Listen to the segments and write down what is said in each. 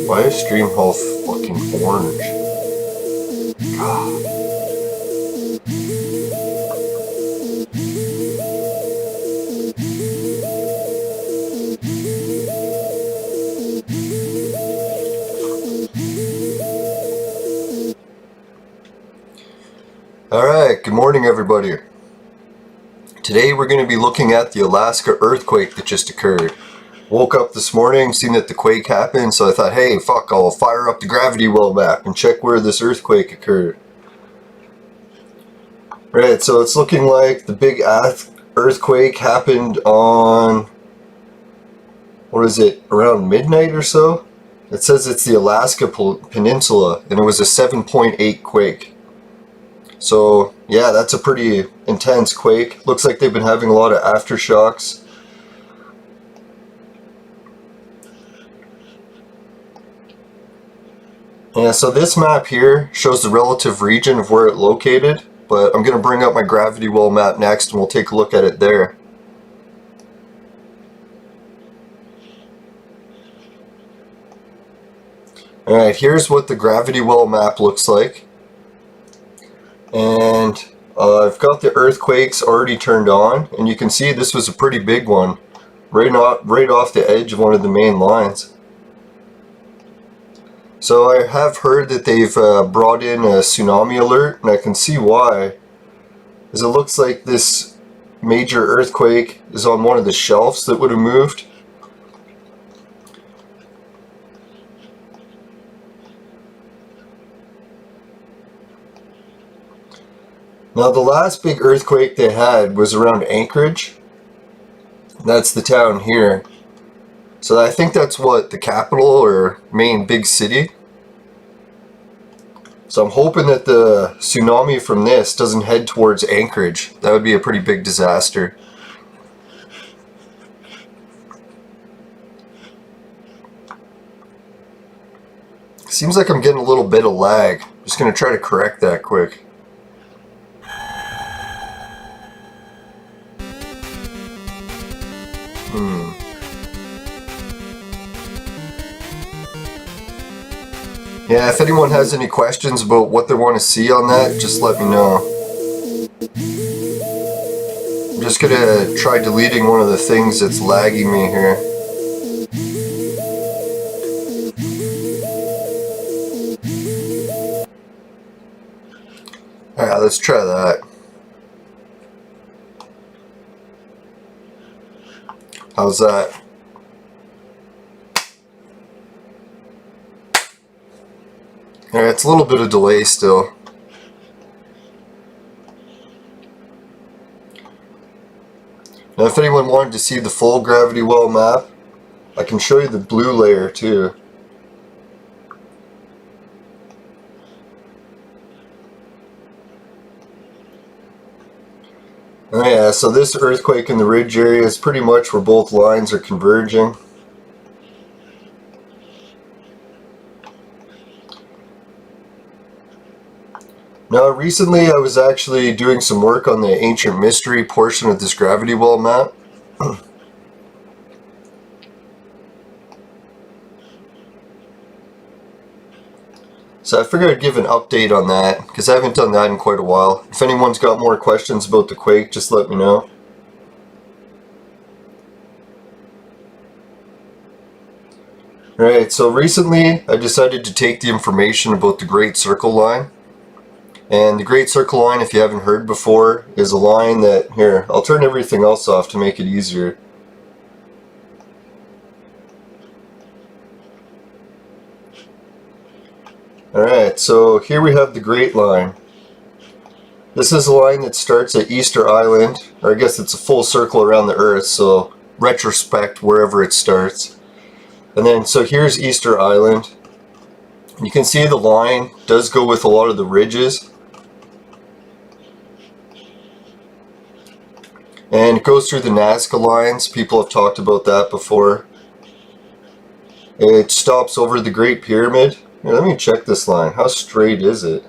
Why is stream health fucking orange? God. Alright, good morning everybody. Today we're going to be looking at the Alaska earthquake that just occurred. Woke up this morning, seen that the quake happened, so I thought, hey, fuck, I'll fire up the gravity well map and check where this earthquake occurred. Right, so it's looking like the big earthquake happened on, what is it, around midnight or so? It says it's the Alaska Peninsula, and it was a 7.8 quake. So, yeah, that's a pretty intense quake. Looks like they've been having a lot of aftershocks. Yeah, so this map here shows the relative region of where it located, but I'm going to bring up my gravity well map next and we'll take a look at it there. Alright, here's what the gravity well map looks like. And I've got the earthquakes already turned on, and you can see this was a pretty big one, right off the edge of one of the main lines. So I have heard that they've brought in a tsunami alert, and I can see why, as it looks like this major earthquake is on one of the shelves that would have moved. Now the last big earthquake they had was around Anchorage. That's the town here. So I think that's what, the capital or main big city. So I'm hoping that the tsunami from this doesn't head towards Anchorage. That would be a pretty big disaster. Seems like I'm getting a little bit of lag. I'm just going to try to correct that quick. Yeah, if anyone has any questions about what they want to see on that, just let me know. I'm just gonna try deleting one of the things that's lagging me here. Alright, let's try that. How's that? Alright, it's a little bit of delay still. Now if anyone wanted to see the full gravity well map, I can show you the blue layer too. Oh yeah, so this earthquake in the ridge area is pretty much where both lines are converging. Now recently I was actually doing some work on the ancient mystery portion of this gravity well map. So I figured I'd give an update on that, because I haven't done that in quite a while. If anyone's got more questions about the quake, just let me know. Alright, so recently I decided to take the information about the Great Circle Line And the Great Circle line, if you haven't heard before, is a line that, here, I'll turn everything else off to make it easier. Alright, so here we have the Great Line. This is a line that starts at Easter Island, or I guess it's a full circle around the Earth, so retrospect wherever it starts. And then, so here's Easter Island. You can see the line does go with a lot of the ridges. And it goes through the Nazca lines. People have talked about that before. It stops over the Great Pyramid. Here, let me check this line. How straight is it?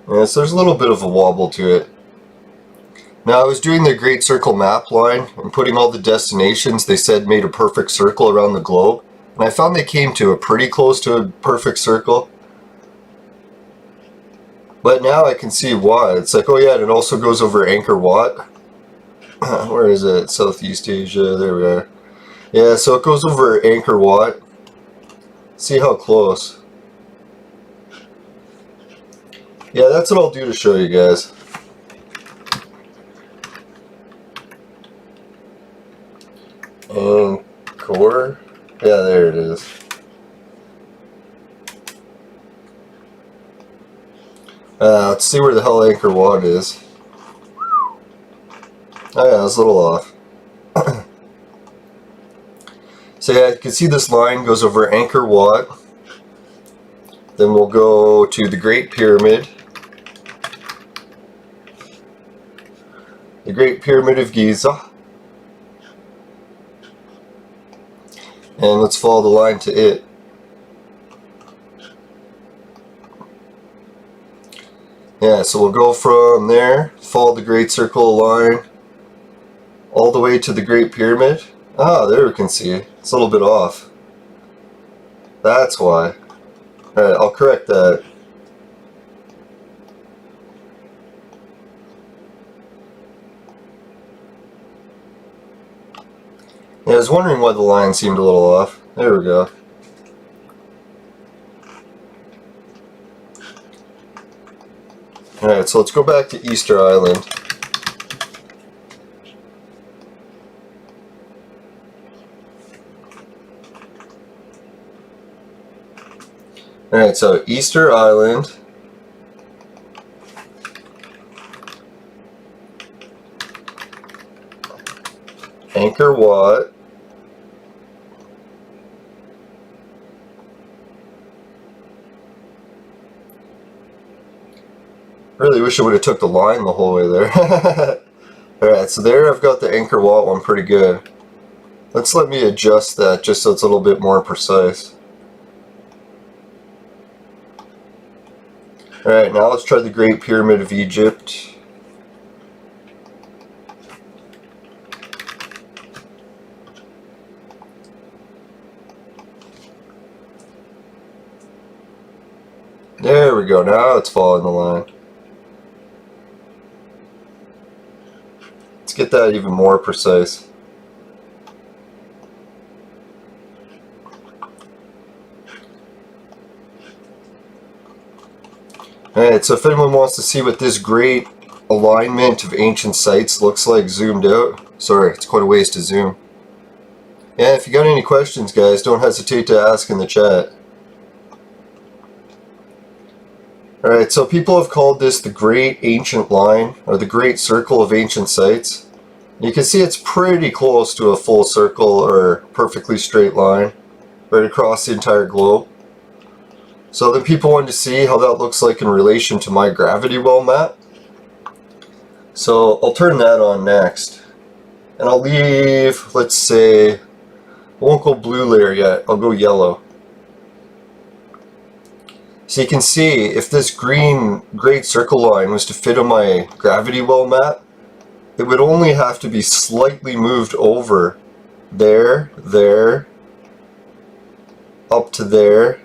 Yes, there's a little bit of a wobble to it. Now, I was doing the Great Circle map line and putting all the destinations they said made a perfect circle around the globe. And I found they came to a pretty close to a perfect circle. But now I can see why. It's like, oh yeah, and it also goes over Angkor Wat. Where is it? Southeast Asia. There we are. Yeah, so it goes over Angkor Wat. See how close. Yeah, that's what I'll do to show you guys. Angkor. Yeah, there it is. Let's see where the hell Angkor Wat is. Oh yeah, I was a little off. So yeah, you can see this line goes over Angkor Wat. Then we'll go to the Great Pyramid. The Great Pyramid of Giza. And let's follow the line to it. Yeah, so we'll go from there, follow the Great Circle line, all the way to the Great Pyramid. Ah, there we can see it. It's a little bit off. That's why. Alright, I'll correct that. Yeah, I was wondering why the line seemed a little off. There we go. Alright, so let's go back to Easter Island. Alright, so Easter Island. Angkor Wat. Really wish I would have took the line the whole way there. Alright, so there I've got the Angkor Wat one pretty good. Let me adjust that just so it's a little bit more precise. Alright, now let's try the Great Pyramid of Egypt. There we go, now it's following the line. Let's get that even more precise. Alright, so if anyone wants to see what this great alignment of ancient sites looks like zoomed out, sorry, it's quite a ways to zoom. Yeah, if you got any questions, guys, don't hesitate to ask in the chat. Alright, so people have called this the Great Ancient Line, or the Great Circle of Ancient Sites. You can see it's pretty close to a full circle or perfectly straight line right across the entire globe. So then people wanted to see how that looks like in relation to my gravity well map. So I'll turn that on next. And I'll leave, let's say, I won't go blue layer yet, I'll go yellow. So you can see if this green Great Circle line was to fit on my gravity well map, it would only have to be slightly moved over there, there, up to there.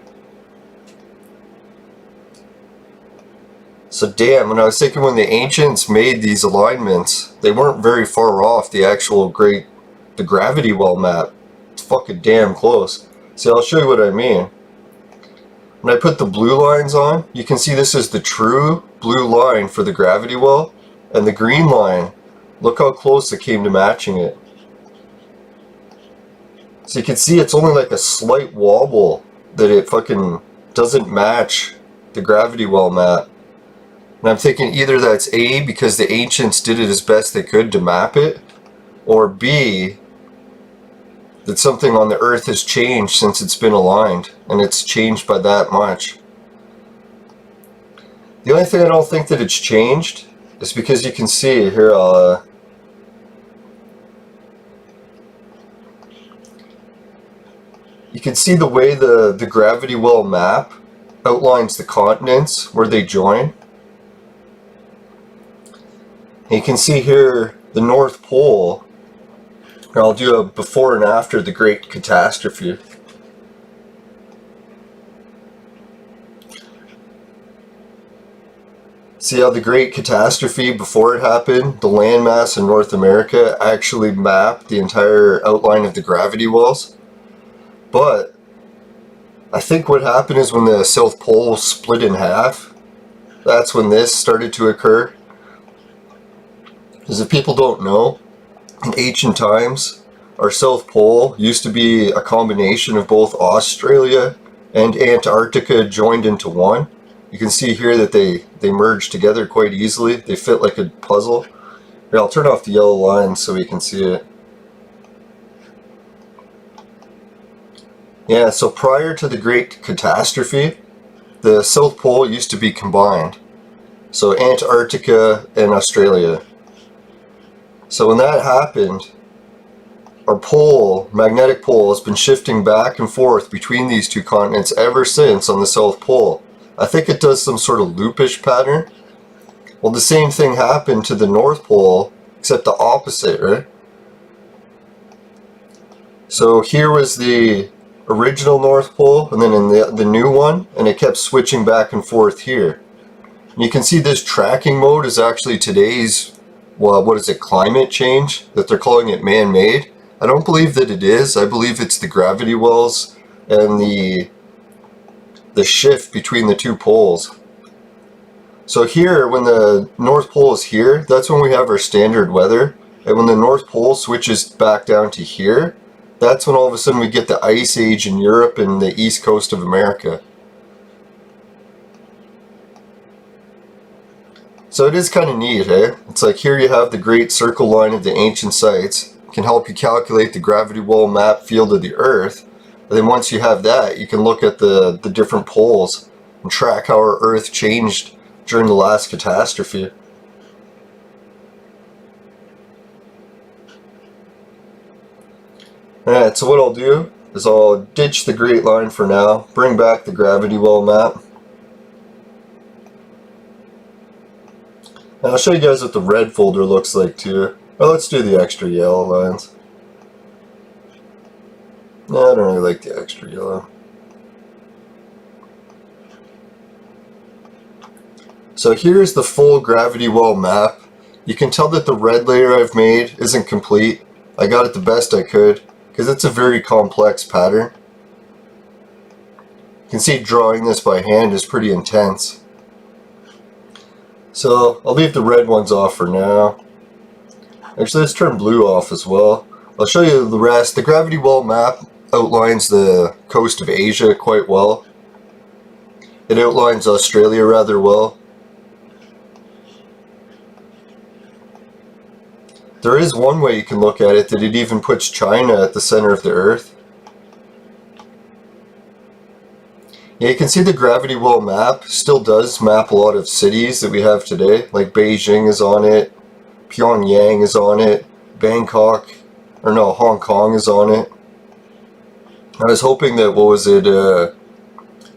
So damn, when I was thinking when the ancients made these alignments, they weren't very far off the actual the gravity well map. It's fucking damn close. See, I'll show you what I mean. when I put the blue lines on, you can see this is the true blue line for the gravity well, and the green line, look how close it came to matching it. So you can see it's only like a slight wobble that it fucking doesn't match the gravity well map. And I'm thinking either that's A, because the ancients did it as best they could to map it, or B, that something on the Earth has changed since it's been aligned, and it's changed by that much. The only thing I don't think that it's changed is because you can see here, you can see the way the gravity well map outlines the continents where they join. And you can see here the North Pole. I'll do a before and after the Great Catastrophe. See how the Great Catastrophe, before it happened, the landmass in North America actually mapped the entire outline of the gravity wells? But I think what happened is when the South Pole split in half, that's when this started to occur. Because if people don't know, in ancient times, our South Pole used to be a combination of both Australia and Antarctica joined into one. You can see here that they merge together quite easily. They fit like a puzzle. Here, I'll turn off the yellow line so we can see it. Yeah, so prior to the Great Catastrophe, the South Pole used to be combined. So Antarctica and Australia. So when that happened, our pole, magnetic pole, has been shifting back and forth between these two continents ever since on the South Pole. I think it does some sort of loopish pattern. Well, the same thing happened to the North Pole, except the opposite, right? So here was the original North Pole, and then in the new one, and it kept switching back and forth here. And you can see this tracking mode is actually today's, well, what is it, climate change? That they're calling it man-made. I don't believe that it is. I believe it's the gravity wells and the shift between the two poles. So here, when the North Pole is here, that's when we have our standard weather. And when the North Pole switches back down to here, that's when all of a sudden we get the ice age in Europe and the east coast of America. So it is kind of neat, eh? It's like here you have the great circle line of the ancient sites. It can help you calculate the gravity well map field of the Earth. And then once you have that, you can look at the different poles and track how our Earth changed during the last catastrophe. Alright, so what I'll do is I'll ditch the Great Line for now, bring back the gravity well map. And I'll show you guys what the red folder looks like too. Or let's do the extra yellow lines. No, I don't really like the extra yellow. So here's the full gravity well map. You can tell that the red layer I've made isn't complete. I got it the best I could, because it's a very complex pattern. You can see drawing this by hand is pretty intense. So I'll leave the red ones off for now. Actually, let's turn blue off as well. I'll show you the rest. The gravity well map outlines the coast of Asia quite well. It outlines Australia rather well. There is one way you can look at it, that it even puts China at the center of the Earth. Yeah, you can see the gravity well map still does map a lot of cities that we have today. Like Beijing is on it, Pyongyang is on it, Bangkok, or no, Hong Kong is on it. I was hoping that, what was it,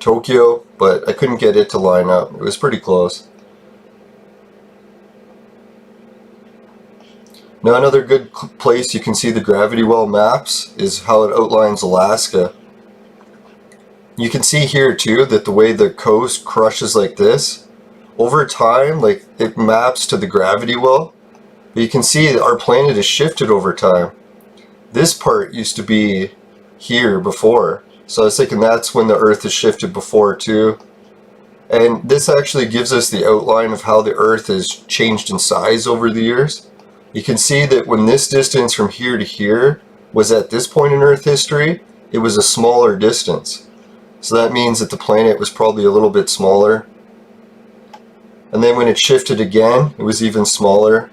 Tokyo, but I couldn't get it to line up. It was pretty close. Now another good place you can see the gravity well maps is how it outlines Alaska. You can see here too that the way the coast crushes like this, over time, like it maps to the gravity well. But you can see that our planet has shifted over time. This part used to be here before, So I was thinking that's when the Earth has shifted before too. And this actually gives us the outline of how the Earth has changed in size over the years. You can see that when this distance from here to here was at this point in Earth history, it was a smaller distance. So that means that the planet was probably a little bit smaller. And then when it shifted again, it was even smaller.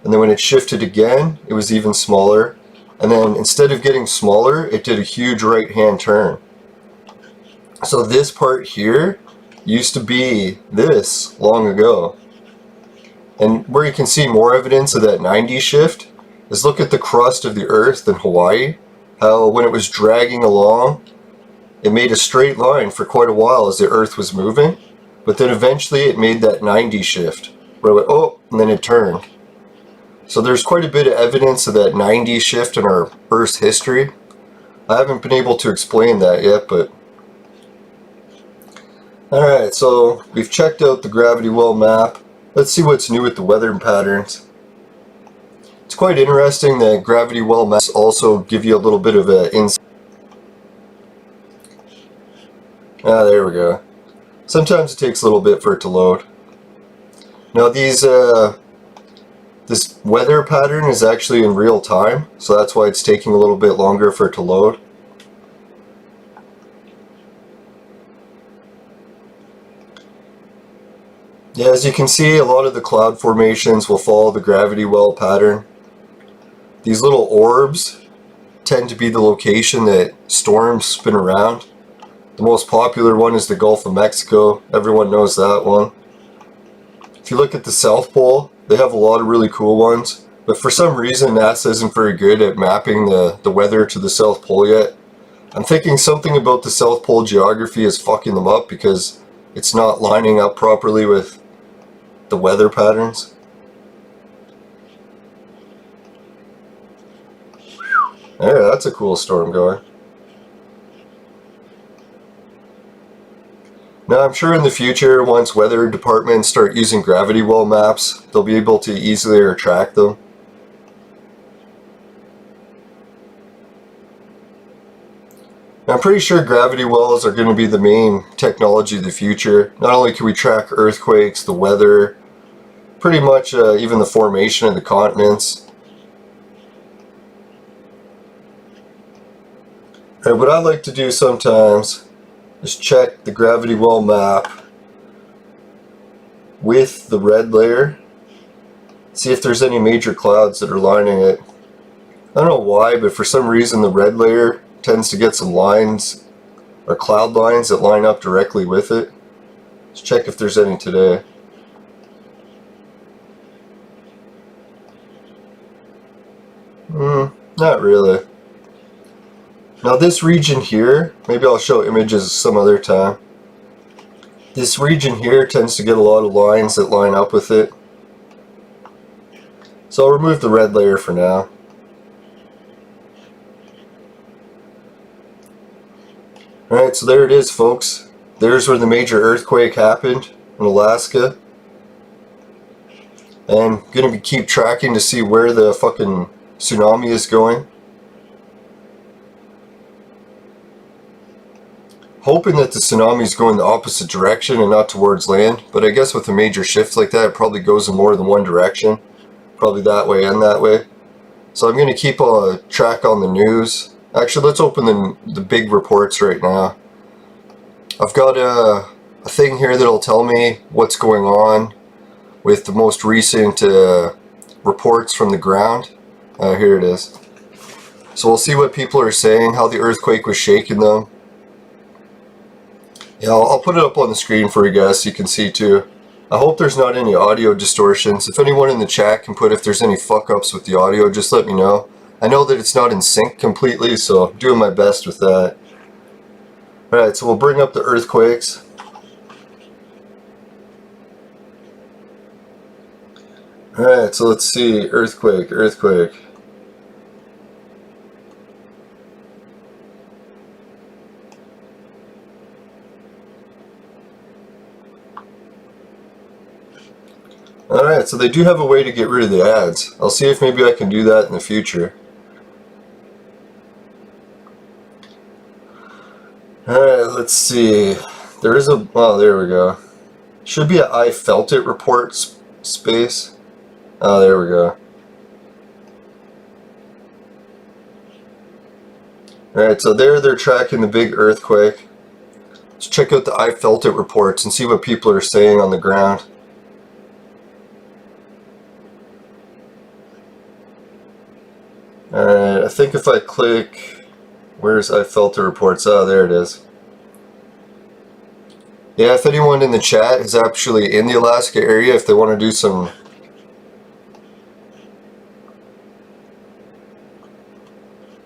And then when it shifted again, it was even smaller. And then instead of getting smaller, it did a huge right-hand turn. So this part here used to be this long ago. And where you can see more evidence of that 90 shift is look at the crust of the Earth in Hawaii. How when it was dragging along, it made a straight line for quite a while as the Earth was moving. But then eventually it made that 90 shift. Where it went, oh, and then it turned. So there's quite a bit of evidence of that 90 shift in our Earth's history. I haven't been able to explain that yet, but... Alright, so we've checked out the gravity well map. Let's see what's new with the weather patterns. It's quite interesting that gravity well maps also give you a little bit of an insight. Ah, there we go. Sometimes it takes a little bit for it to load. Now these... This weather pattern is actually in real time, so that's why it's taking a little bit longer for it to load. Yeah, as you can see, a lot of the cloud formations will follow the gravity well pattern. These little orbs tend to be the location that storms spin around. The most popular one is the Gulf of Mexico. Everyone knows that one. If you look at the South Pole, they have a lot of really cool ones, but for some reason NASA isn't very good at mapping the weather to the South Pole yet. I'm thinking something about the South Pole geography is fucking them up because it's not lining up properly with the weather patterns. There, that's a cool storm going. Now I'm sure in the future, once weather departments start using gravity well maps, they'll be able to easier track them. I'm pretty sure gravity wells are going to be the main technology of the future. Not only can we track earthquakes, the weather, pretty much even the formation of the continents. And what I like to do sometimes is check the gravity well map with the red layer, see if there's any major clouds that are lining it. I don't know why, but for some reason the red layer tends to get some lines or cloud lines that line up directly with it. Let's check if there's any today. Not really. Now this region here, maybe I'll show images some other time. This region here tends to get a lot of lines that line up with it. So I'll remove the red layer for now. Alright, so there it is, folks. There's where the major earthquake happened in Alaska. And I'm going to keep tracking to see where the fucking tsunami is going. Hoping that the tsunami is going the opposite direction and not towards land, but I guess with a major shift like that, it probably goes in more than one direction. Probably that way and that way. So I'm going to keep a track on the news. Actually, let's open the big reports right now. I've got a thing here that'll tell me what's going on with the most recent reports from the ground. Here it is. So we'll see what people are saying, how the earthquake was shaking them. Yeah, I'll put it up on the screen for you guys so you can see too. I hope there's not any audio distortions. If anyone in the chat can put if there's any fuck-ups with the audio, just let me know. I know that it's not in sync completely, so I'm doing my best with that. Alright, so we'll bring up the earthquakes. Alright, so let's see. Earthquake. Alright, so they do have a way to get rid of the ads. I'll see if maybe I can do that in the future. let's see. There is a, oh, there we go. Should be an I felt it report space. Oh, there we go. Alright, so there they're tracking the big earthquake. Let's check out the I felt it reports and see what people are saying on the ground. Alright, I think if I click, where's I felt it reports? Oh, there it is. Yeah, if anyone in the chat is actually in the Alaska area, if they want to do some...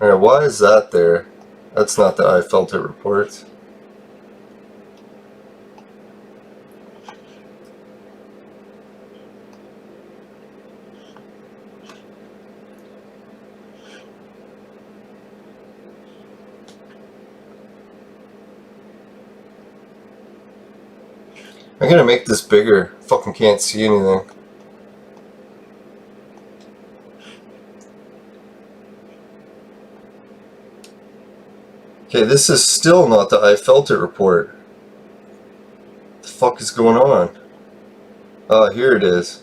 Alright, why is that there? That's not the I felt it report. I'm gonna make this bigger. Fucking can't see anything. Okay, this is still not the I felt it report. What the fuck is going on? Oh, here it is.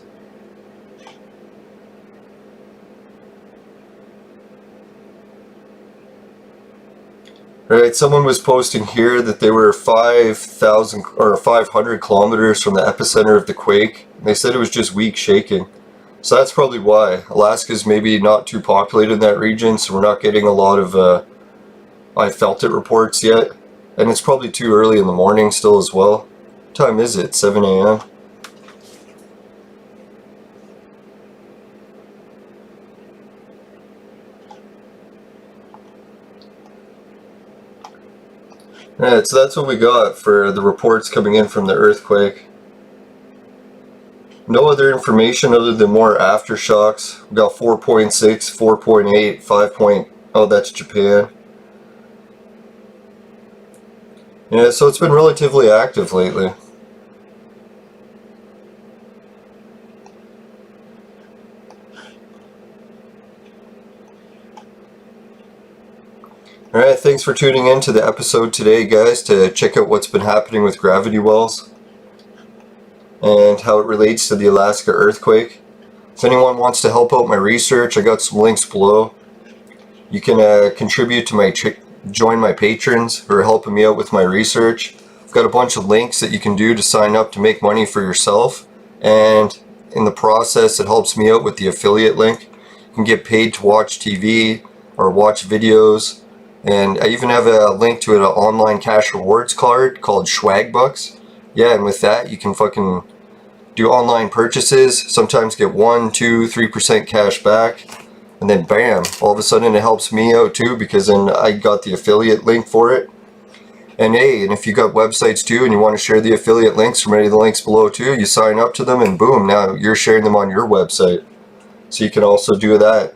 Right, someone was posting here that they were 5,000 or 500 kilometers from the epicenter of the quake. They said it was just weak shaking. So that's probably why. Alaska's maybe not too populated in that region, so we're not getting a lot of I felt it reports yet. And it's probably too early in the morning still as well. What time is it? 7 a.m. Alright, so that's what we got for the reports coming in from the earthquake. No other information other than more aftershocks. We got 4.6, 4.8, 5. Oh, that's Japan. Yeah, so it's been relatively active lately. Alright, thanks for tuning in to the episode today, guys, to check out what's been happening with gravity wells and how it relates to the Alaska earthquake. If anyone wants to help out my research, I got some links below. You can contribute to join my patrons who are helping me out with my research. I've got a bunch of links that you can do to sign up to make money for yourself, and in the process it helps me out with the affiliate link. You can get paid to watch TV or watch videos. And I even have a link to an online cash rewards card called Swag Bucks. Yeah, and with that you can fucking do online purchases, sometimes get 1, 2, 3% cash back, and then bam, all of a sudden it helps me out too, because then I got the affiliate link for it. And hey, and if you got websites too and you want to share the affiliate links from any of the links below too, you sign up to them and boom, now you're sharing them on your website. So you can also do that.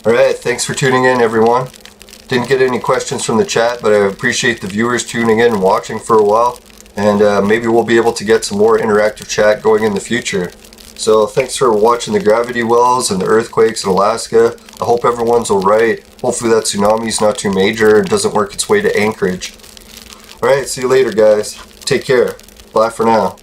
Alright, thanks for tuning in, everyone. Didn't get any questions from the chat, but I appreciate the viewers tuning in and watching for a while. And maybe we'll be able to get some more interactive chat going in the future. So thanks for watching the gravity wells and the earthquakes in Alaska. I hope everyone's alright. Hopefully that tsunami's not too major and doesn't work its way to Anchorage. Alright, see you later, guys. Take care. Bye for now.